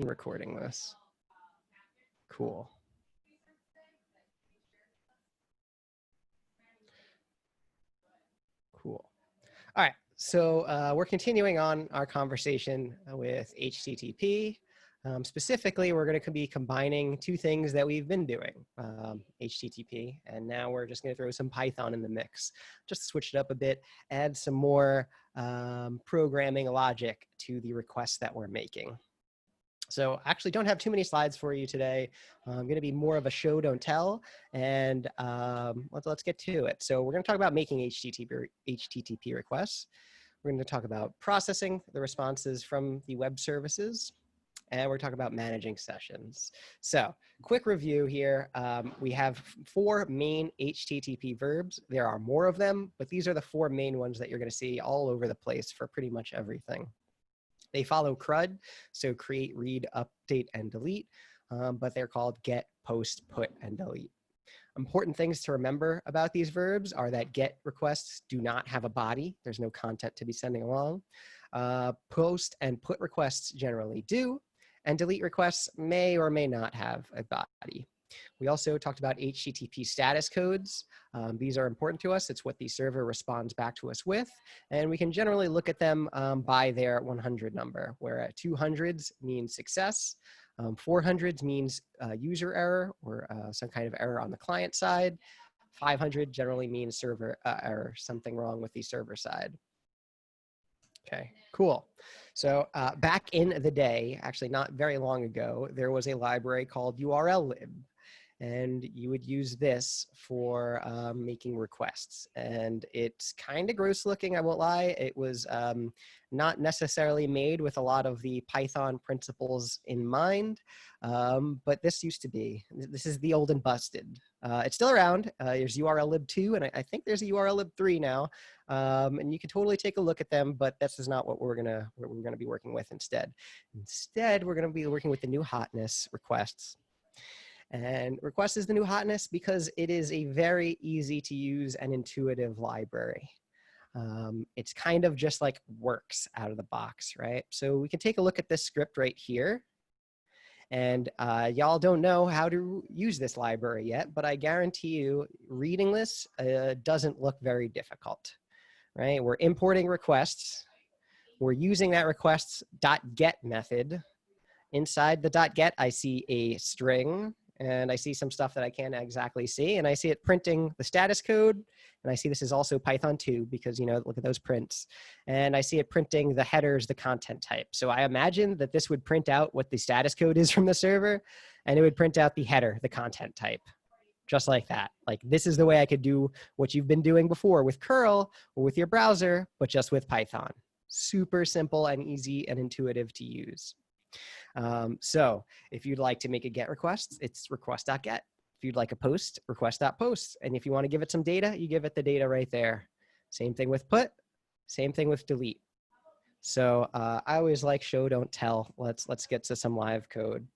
recording this. Cool. Cool. All right, so we're continuing on our conversation with HTTP. Specifically, we're going to be combining two things that we've been doing, HTTP, and now we're just going to throw some Python in the mix, just to switch it up a bit, add some more programming logic to the requests that we're making. So I actually don't have too many slides for you today. I'm going to be more of a show, don't tell, and let's get to it. So we're going to talk about making HTTP requests. We're going to talk about processing the responses from the web services, and we're talking about managing sessions. So quick review here. We have 4 main HTTP verbs. There are more of them, but these are the 4 main ones that you're going to see all over the place for pretty much everything. They follow CRUD, so create, read, update, and delete, but they're called get, post, put, and delete. Important things to remember about these verbs are that get requests do not have a body. There's no content to be sending along. Post and put requests generally do, and delete requests may or may not have a body. We also talked about HTTP status codes. These are important to us. It's what the server responds back to us with. And we can generally look at them by their 100 number, where 200s means success, 400s means user error or some kind of error on the client side. 500 generally means server error, something wrong with the server side. Okay, cool. So back in the day, actually not very long ago, there was a library called URLlib. And you would use this for making requests. And it's kind of gross looking, I won't lie. It was not necessarily made with a lot of the Python principles in mind, but this used to be. This is the old and busted. It's still around. There's URLlib 2, and I think there's a URLlib 3 now. And you can totally take a look at them, but this is not what we're gonna be working with instead. Instead, we're gonna be working with the new hotness, requests. And request is the new hotness because it is a very easy to use and intuitive library. It's kind of just like works out of the box, right? So we can take a look at this script right here. And y'all don't know how to use this library yet, but I guarantee you reading this doesn't look very difficult, right? We're importing requests. We're using that requests.get method. Inside the .get, I see a string. And I see some stuff that I can't exactly see. And I see it printing the status code. And I see this is also Python 2 because, you know, look at those prints. And I see it printing the headers, the content type. So I imagine that this would print out what the status code is from the server. And it would print out the header, the content type, just like that. Like this is the way I could do what you've been doing before with curl or with your browser, but just with Python. Super simple and easy and intuitive to use. So if you'd like to make a get request, it's request.get. If you'd like a post, request.post. And if you want to give it some data, you give it the data right there. Same thing with put, same thing with delete. So I always like show, don't tell. Let's get to some live code.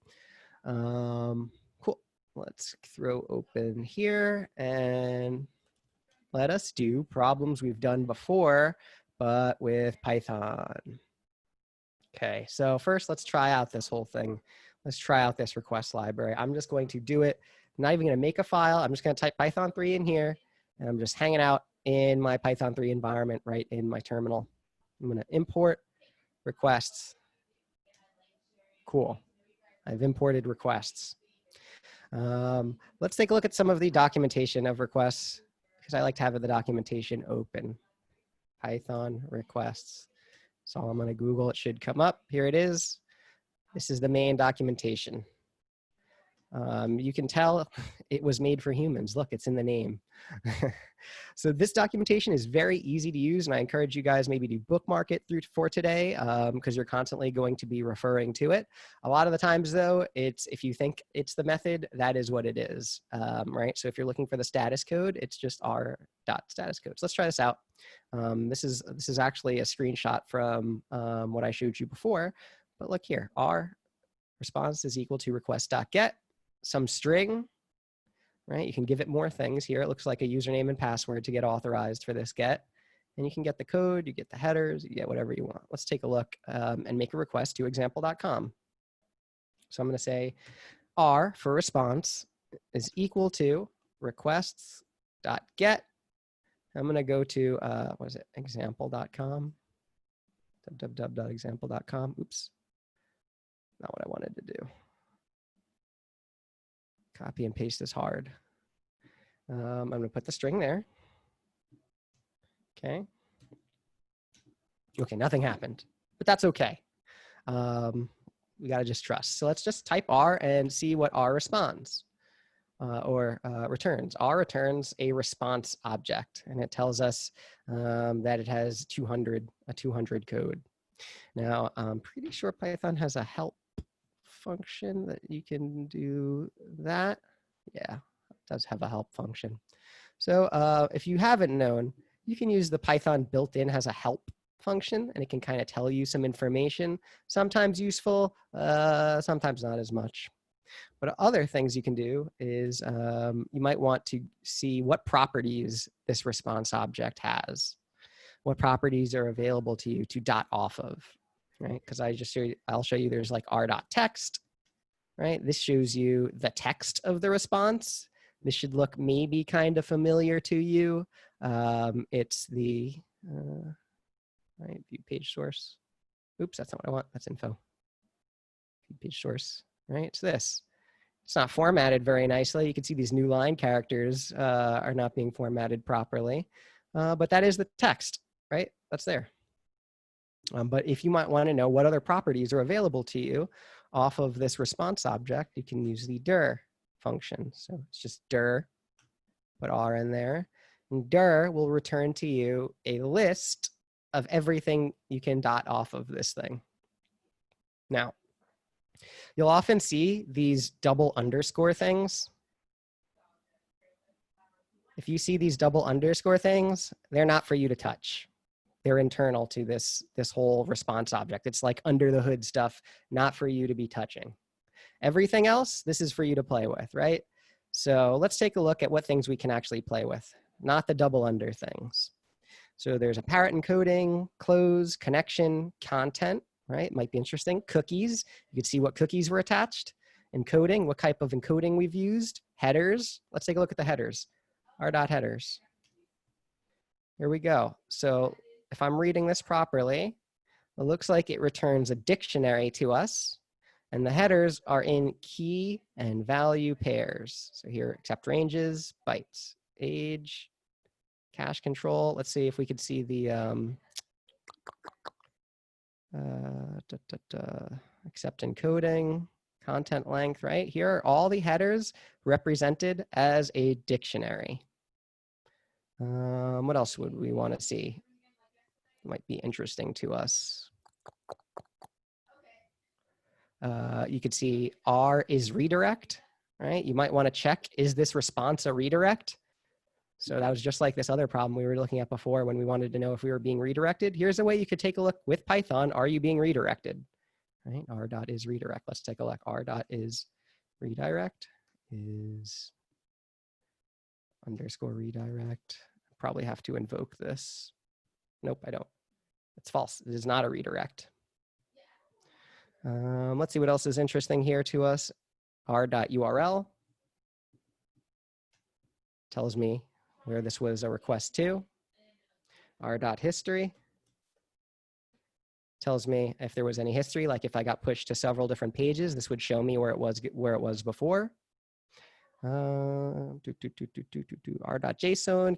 Cool. Let's throw open here and let us do problems we've done before, but with Python. Okay, so first let's try out this whole thing. Let's try out this request library. I'm just going to do it. I'm not even going to make a file. I'm just going to type Python 3 in here, and I'm just hanging out in my Python 3 environment right in my terminal. I'm going to import requests. Cool. I've imported requests. Let's take a look at some of the documentation of requests because I like to have the documentation open. Python requests. So I'm going to Google, it should come up. Here it is. This is the main documentation. You can tell it was made for humans. Look, it's in the name. So this documentation is very easy to use, and I encourage you guys maybe to bookmark it for today because you're constantly going to be referring to it. A lot of the times, though, it's if you think it's the method, that is what it is, right? So if you're looking for the status code, it's just r.status code. So let's try this out. This is actually a screenshot from what I showed you before, but look here, r response is equal to request.get, some string, right? You can give it more things here. It looks like a username and password to get authorized for this get. And you can get the code, you get the headers, you get whatever you want. Let's take a look and make a request to example.com. So I'm going to say R for response is equal to requests.get. I'm going to go to, what is it, example.com, www.example.com. Oops, not what I wanted to do. Copy and paste is hard. I'm going to put the string there. Okay. Okay, nothing happened, but that's okay. We got to just trust. So let's just type R and see what R responds or returns. R returns a response object, and it tells us that it has 200 code. Now, I'm pretty sure Python has a help function that you can do that. Yeah, it does have a help function. So if you haven't known, you can use the Python built-in has a help function, and it can kind of tell you some information, sometimes useful, sometimes not as much. But other things you can do is you might want to see what properties this response object has, what properties are available to you to dot off of, right? Because I'll show you there's like r.text, right? This shows you the text of the response. This should look maybe kind of familiar to you. It's the right, view page source. Oops, that's not what I want. That's info. View page source, right? It's this. It's not formatted very nicely. You can see these new line characters are not being formatted properly, but that is the text, right? That's there. But if you might want to know what other properties are available to you off of this response object, you can use the dir function. So it's just dir, put R in there. And dir will return to you a list of everything you can dot off of this thing. Now, you'll often see these double underscore things. If you see these double underscore things, they're not for you to touch. They're internal to this whole response object. It's like under the hood stuff, not for you to be touching. Everything else, this is for you to play with, right? So let's take a look at what things we can actually play with, not the double under things. So there's a parrot encoding, close, connection, content, right? Might be interesting. Cookies, you can see what cookies were attached. Encoding, what type of encoding we've used. Headers, let's take a look at the headers. R.headers. Here we go. So if I'm reading this properly, it looks like it returns a dictionary to us, and the headers are in key and value pairs. So here, accept ranges, bytes, age, cache control. Let's see if we could see the accept encoding, content length, right? Here are all the headers represented as a dictionary. What else would we want to see? Might be interesting to us. You could see R is redirect, right? You might want to check, is this response a redirect? So that was just like this other problem we were looking at before when we wanted to know if we were being redirected. Here's a way you could take a look with Python. Are you being redirected? Right? R.is redirect. Let's take a look. R.is redirect is underscore redirect. Probably have to invoke this. Nope, I don't. It's false. It is not a redirect. Let's see what else is interesting here to us. R.url tells me where this was a request to. R.history tells me if there was any history, like if I got pushed to several different pages, this would show me where it was before. R.json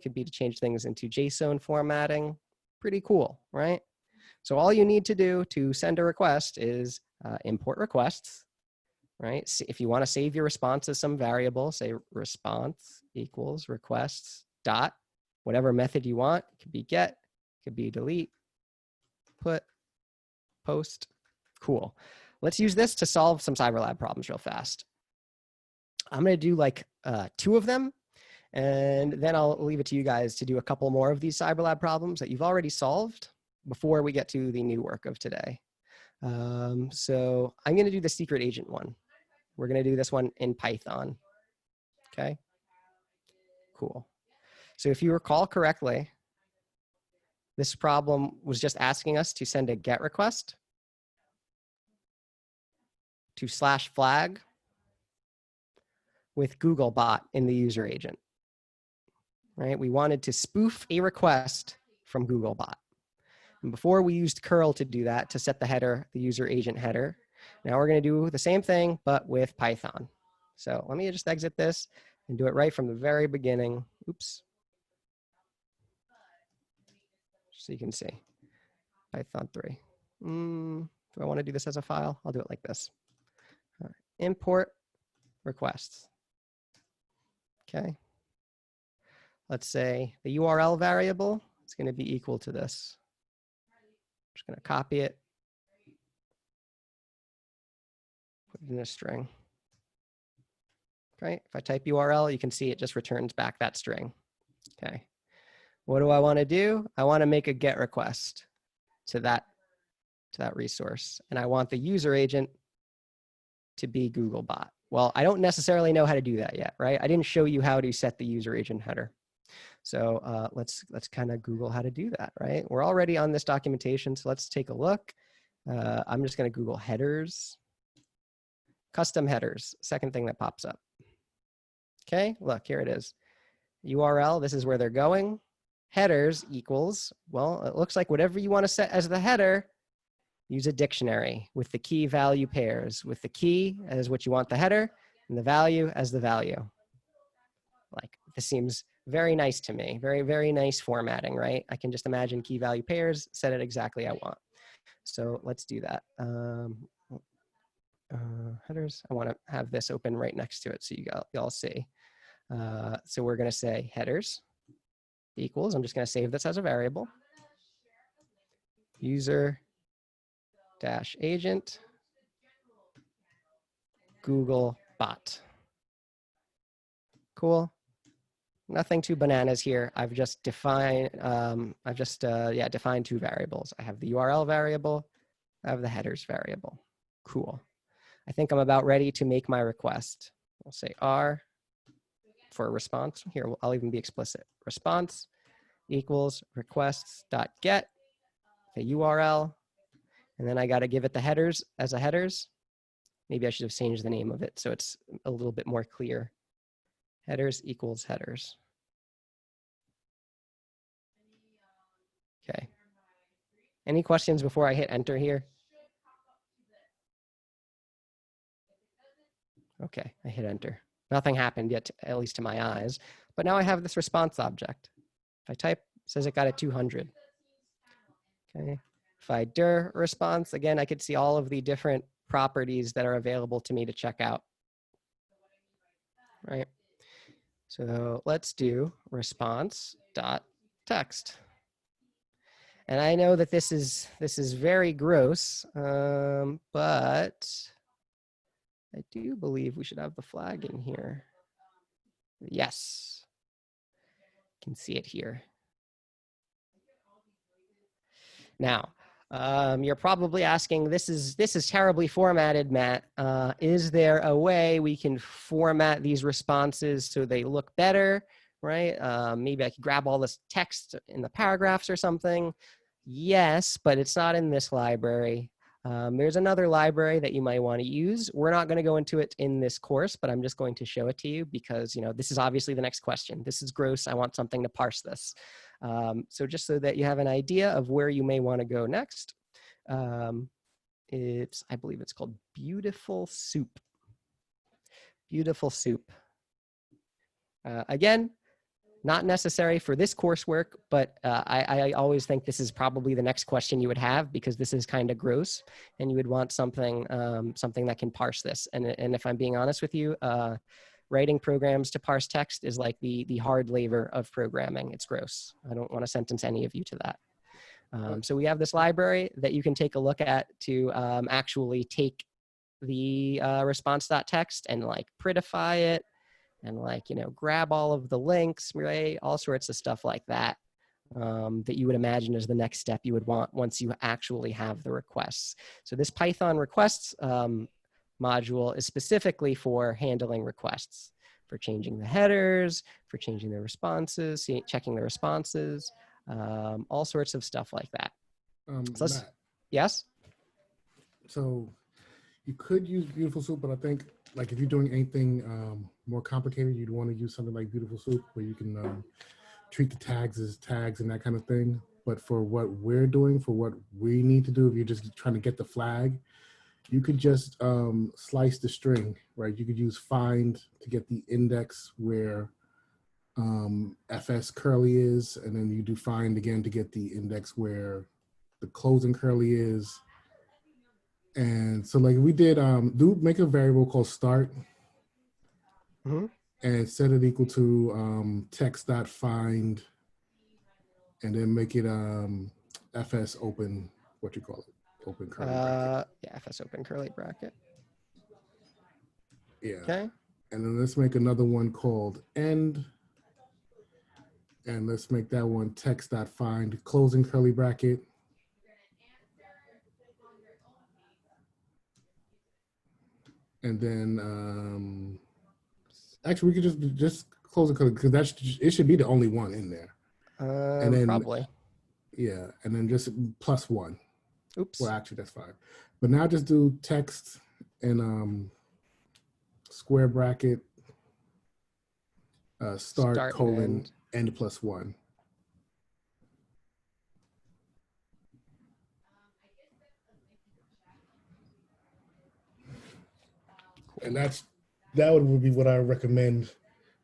could be to change things into JSON formatting. Pretty cool, right? So all you need to do to send a request is import requests, right? If you want to save your response as some variable, say response equals requests dot, whatever method you want. It could be get, it could be delete, put, post. Cool. Let's use this to solve some CyberLab problems real fast. I'm going to do like 2 of them, and then I'll leave it to you guys to do a couple more of these CyberLab problems that you've already solved before we get to the new work of today. So I'm going to do the secret agent one. We're going to do this one in Python. Okay. Cool. So if you recall correctly, this problem was just asking us to send a GET request. to /flag with Googlebot in the user agent, right? We wanted to spoof a request from Googlebot. And before we used curl to do that, to set the header, the user agent header. Now we're going to do the same thing, but with Python. So let me just exit this and do it right from the very beginning. Oops. So you can see Python 3. Do I want to do this as a file? I'll do it like this. All right. Import requests. Okay. Let's say the URL variable is going to be equal to this. I'm just going to copy it, put it in a string. Okay. If I type URL, you can see it just returns back that string. Okay. What do I want to do? I want to make a GET request to that resource. And I want the user agent to be Googlebot. Well, I don't necessarily know how to do that yet, right? I didn't show you how to set the user agent header. So let's kind of Google how to do that, right? We're already on this documentation, so let's take a look. I'm just going to Google headers, custom headers, second thing that pops up. Okay, look, here it is. URL, this is where they're going. Headers equals, well, it looks like whatever you want to set as the header, use a dictionary with the key value pairs, with the key as what you want the header and the value as the value. Like, this seems very nice to me. Very, very nice formatting, right? I can just imagine key value pairs, set it exactly I want. So let's do that. Headers, I want to have this open right next to it so you all see. So we're going to say headers equals, I'm just going to save this as a variable, user dash agent Googlebot. Cool. Nothing too bananas here. I've just defined, defined two variables. I have the URL variable, I have the headers variable. Cool. I think I'm about ready to make my request. We'll say R for a response. Here, I'll even be explicit. Response equals requests.get, the URL, and then I got to give it the headers as a headers. Maybe I should have changed the name of it so it's a little bit more clear. Headers equals headers. Okay. Any questions before I hit enter here? Okay, I hit enter. Nothing happened yet, at least to my eyes. But now I have this response object. If I type, it says it got a 200. Okay. If I dir response, again, I could see all of the different properties that are available to me to check out. Right. So let's do response.text. And I know that this is very gross, but I do believe we should have the flag in here. Yes, you can see it here. Now, you're probably asking, this is terribly formatted, Matt. Is there a way we can format these responses so they look better, right? Maybe I could grab all this text in the paragraphs or something. Yes, but it's not in this library. There's another library that you might want to use. We're not going to go into it in this course, but I'm just going to show it to you because, you know, this is obviously the next question. This is gross. I want something to parse this. So just so that you have an idea of where you may want to go next, I believe it's called Beautiful Soup. Beautiful Soup. Again, not necessary for this coursework, but I always think this is probably the next question you would have because this is kind of gross and you would want something, something that can parse this. And if I'm being honest with you, writing programs to parse text is like the hard labor of programming. It's gross. I don't want to sentence any of you to that. So we have this library that you can take a look at to actually take the response.txt and like prettify it and like, you know, grab all of the links, right? All sorts of stuff like that, that you would imagine is the next step you would want once you actually have the requests. So this Python requests module is specifically for handling requests, for changing the headers, for changing the responses, checking the responses, all sorts of stuff like that. Matt, Yes? so You could use Beautiful Soup, but I think like if you're doing anything more complicated, you'd want to use something like Beautiful Soup where you can treat the tags as tags and that kind of thing. But for what we're doing, for what we need to do, if you're just trying to get the flag, you could just slice the string, right? You could use find to get the index where FS curly is, and then you do find again to get the index where the closing curly is. And so like we did do make a variable called start and set it equal to text.find and then make it FS open, what you call it? Open curly bracket. Yeah, FS open curly bracket. Yeah. Okay. And then let's make another one called end. And let's make that one text.find closing curly bracket. And then actually we could just close the curly because it should be the only one in there. And then probably. Yeah, and then just +1. Oops. Well, actually that's fine. But now just do text and square bracket start colon end +1. And that would be what I recommend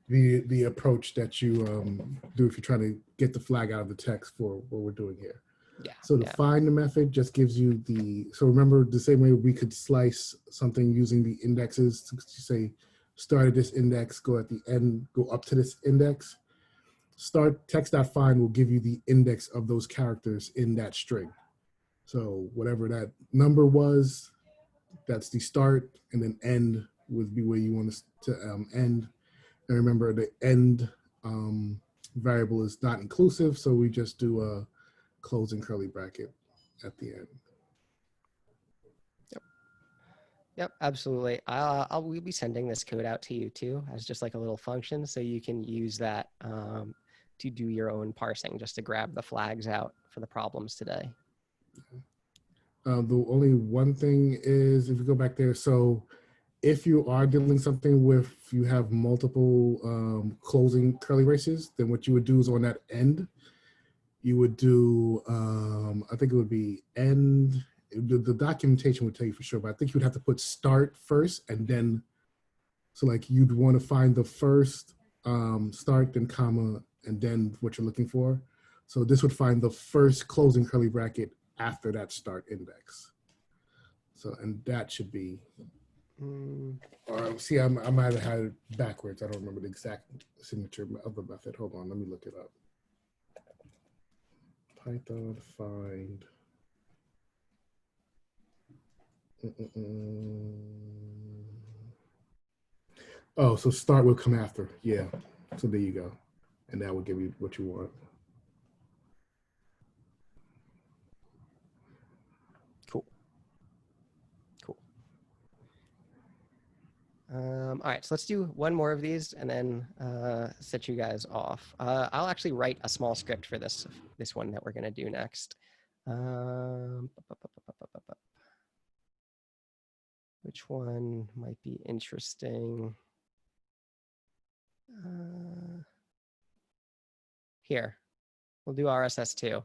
the approach that you do if you're trying to get the flag out of the text for what we're doing here. Yeah. So the find the method just gives you so remember the same way we could slice something using the indexes to say start at this index, go at the end, go up to this index. Start text.find will give you the index of those characters in that string. So whatever that number was, that's the start, and then end would be where you want to end. And remember the end variable is not inclusive, so we just do a closing curly bracket at the end. Yep, absolutely. We'll be sending this code out to you too as just like a little function, so you can use that to do your own parsing, just to grab the flags out for the problems today. The only one thing is if you go back there, so if you are doing something with, you have multiple closing curly braces, then what you would do is on that end, you would do, I think it would be end, the documentation would tell you for sure, but I think you would have to put start first and then, so like you'd want to find the first start, then comma, and then what you're looking for. So this would find the first closing curly bracket after that start index. So, and that should be, see, I might have had it backwards. I don't remember the exact signature of the method. Hold on, let me look it up. Python find. Oh, so start will come after. Yeah. So there you go. And that will give you what you want. Cool. All right, so let's do one more of these and then set you guys off. I'll actually write a small script for this one that we're going to do next. Which one might be interesting? Here, we'll do RSS2.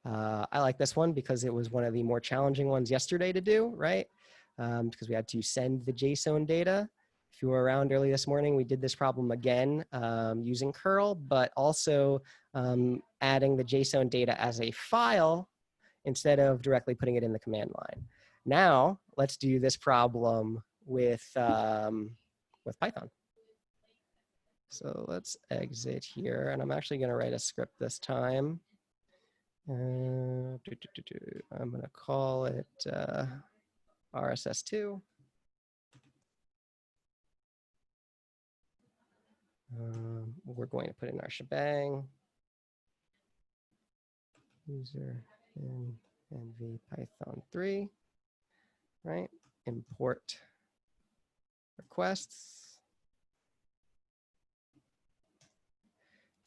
I like this one because it was one of the more challenging ones yesterday to do, right? Because we had to send the JSON data. If you were around early this morning, we did this problem again using curl, but also adding the JSON data as a file instead of directly putting it in the command line. Now, let's do this problem with Python. So let's exit here, and I'm actually going to write a script this time. I'm going to call it RSS2. We're going to put in our shebang. User in NV Python 3, right? Import requests.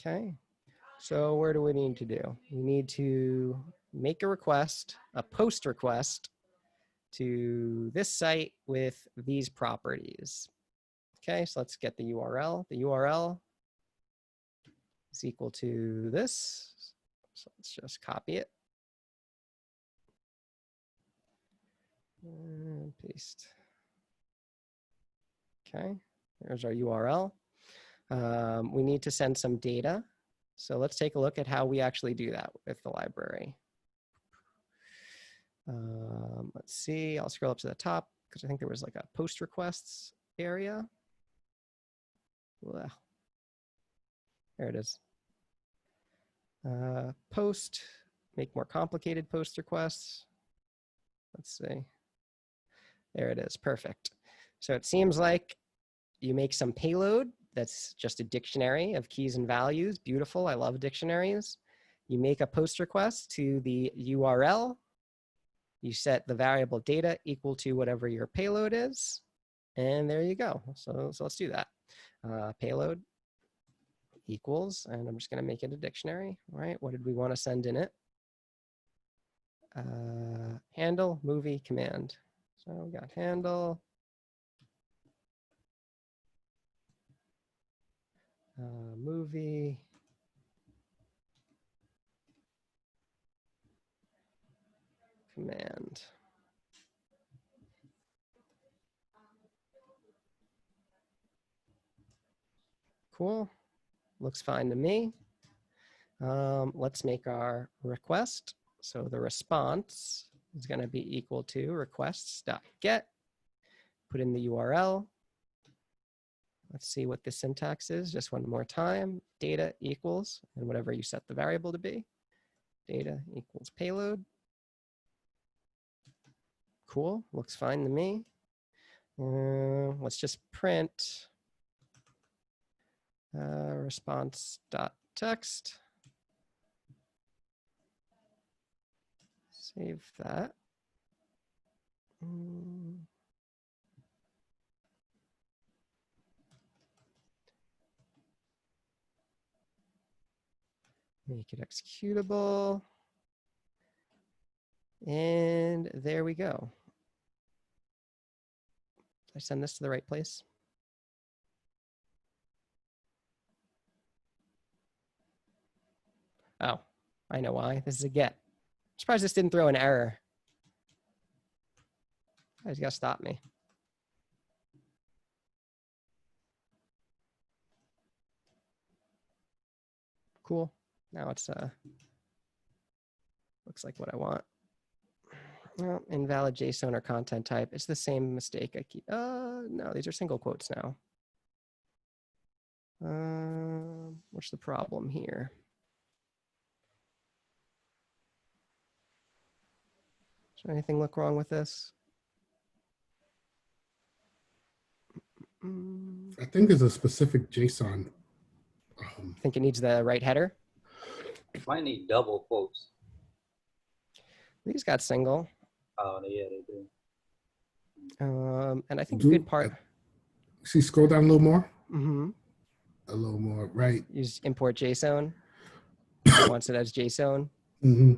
Okay, so where do we need to do? We need to make a request, a post request, to this site with these properties. Okay, so let's get the URL. The URL is equal to this. So let's just copy it. And paste. Okay, there's our URL. We need to send some data. So let's take a look at how we actually do that with the library. Let's see, I'll scroll up to the top because I think there was like a post requests area. Well, there it is. Post, make more complicated post requests. Let's see. There it is, perfect. So it seems like you make some payload that's just a dictionary of keys and values. Beautiful, I love dictionaries. You make a post request to the URL. You set the variable data equal to whatever your payload is. And there you go. So let's do that. Payload equals, and I'm just going to make it a dictionary, right? What did we want to send in it? Handle, movie, command. So we got handle. Movie. Command. Cool. Looks fine to me. Let's make our request. So the response is going to be equal to requests.get. Put in the URL. Let's see what the syntax is just one more time. Data equals, and whatever you set the variable to be. Data equals payload. Cool, looks fine to me. Let's just print response.text. Save that. Make it executable. And there we go. Did I send this to the right place? Oh, I know why. This is a get. I'm surprised this didn't throw an error. You guys gotta stop me. Cool. Now it's looks like what I want. Well, invalid JSON or content type. It's the same mistake I keep. No, these are single quotes now. What's the problem here? Does anything look wrong with this? I think there's a specific JSON. Think it needs the right header? Might need double quotes. These got single. Oh, yeah, they do. And I think a good part. See, scroll down a little more. Mm-hmm. A little more, right? Use import JSON. Wants it as JSON. Mm-hmm.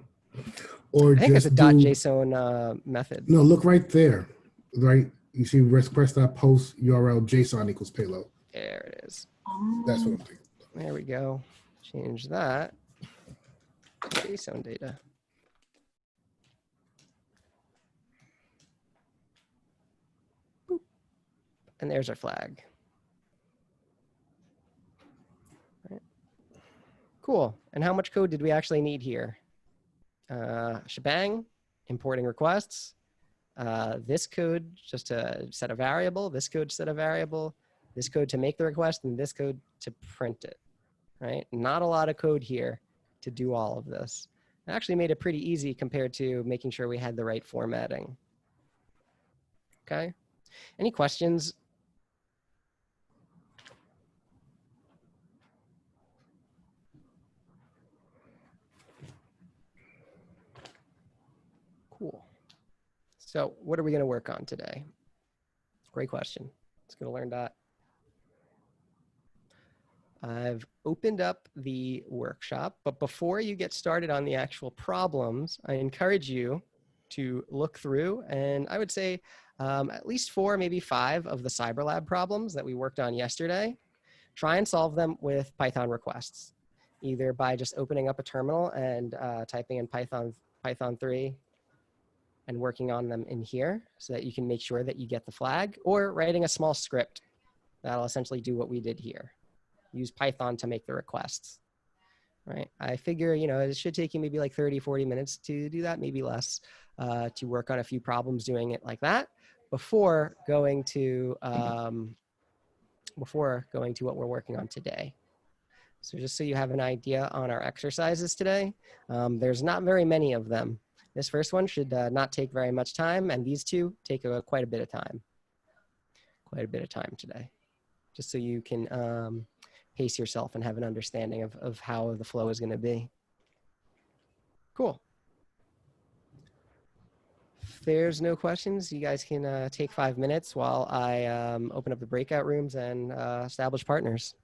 Or I think just there's a .json method. No, look right there. Right, you see request.post URL JSON equals payload. There it is. That's what I'm thinking. There we go. Change that to JSON data. Boop. And there's our flag. Right. Cool. And how much code did we actually need here? Shebang, importing requests. This code just to set a variable, this code to set a variable, this code to make the request, and this code to print it, right? Not a lot of code here to do all of this. It actually made it pretty easy compared to making sure we had the right formatting. Okay, any questions? Cool. So what are we gonna work on today? Great question. Let's go learn that. I've opened up the workshop, but before you get started on the actual problems, I encourage you to look through, and I would say at least 4, maybe 5 of the CyberLab problems that we worked on yesterday. Try and solve them with Python requests, either by just opening up a terminal and typing in Python 3 and working on them in here so that you can make sure that you get the flag, or writing a small script that'll essentially do what we did here. Use Python to make the requests, right? I figure, it should take you maybe like 30, 40 minutes to do that, maybe less, to work on a few problems doing it like that before going to what we're working on today. So just so you have an idea on our exercises today, there's not very many of them. This first one should not take very much time, and these two take quite a bit of time. Quite a bit of time today, just so you can pace yourself and have an understanding of how the flow is going to be. Cool. If there's no questions, you guys can take 5 minutes while I open up the breakout rooms and establish partners.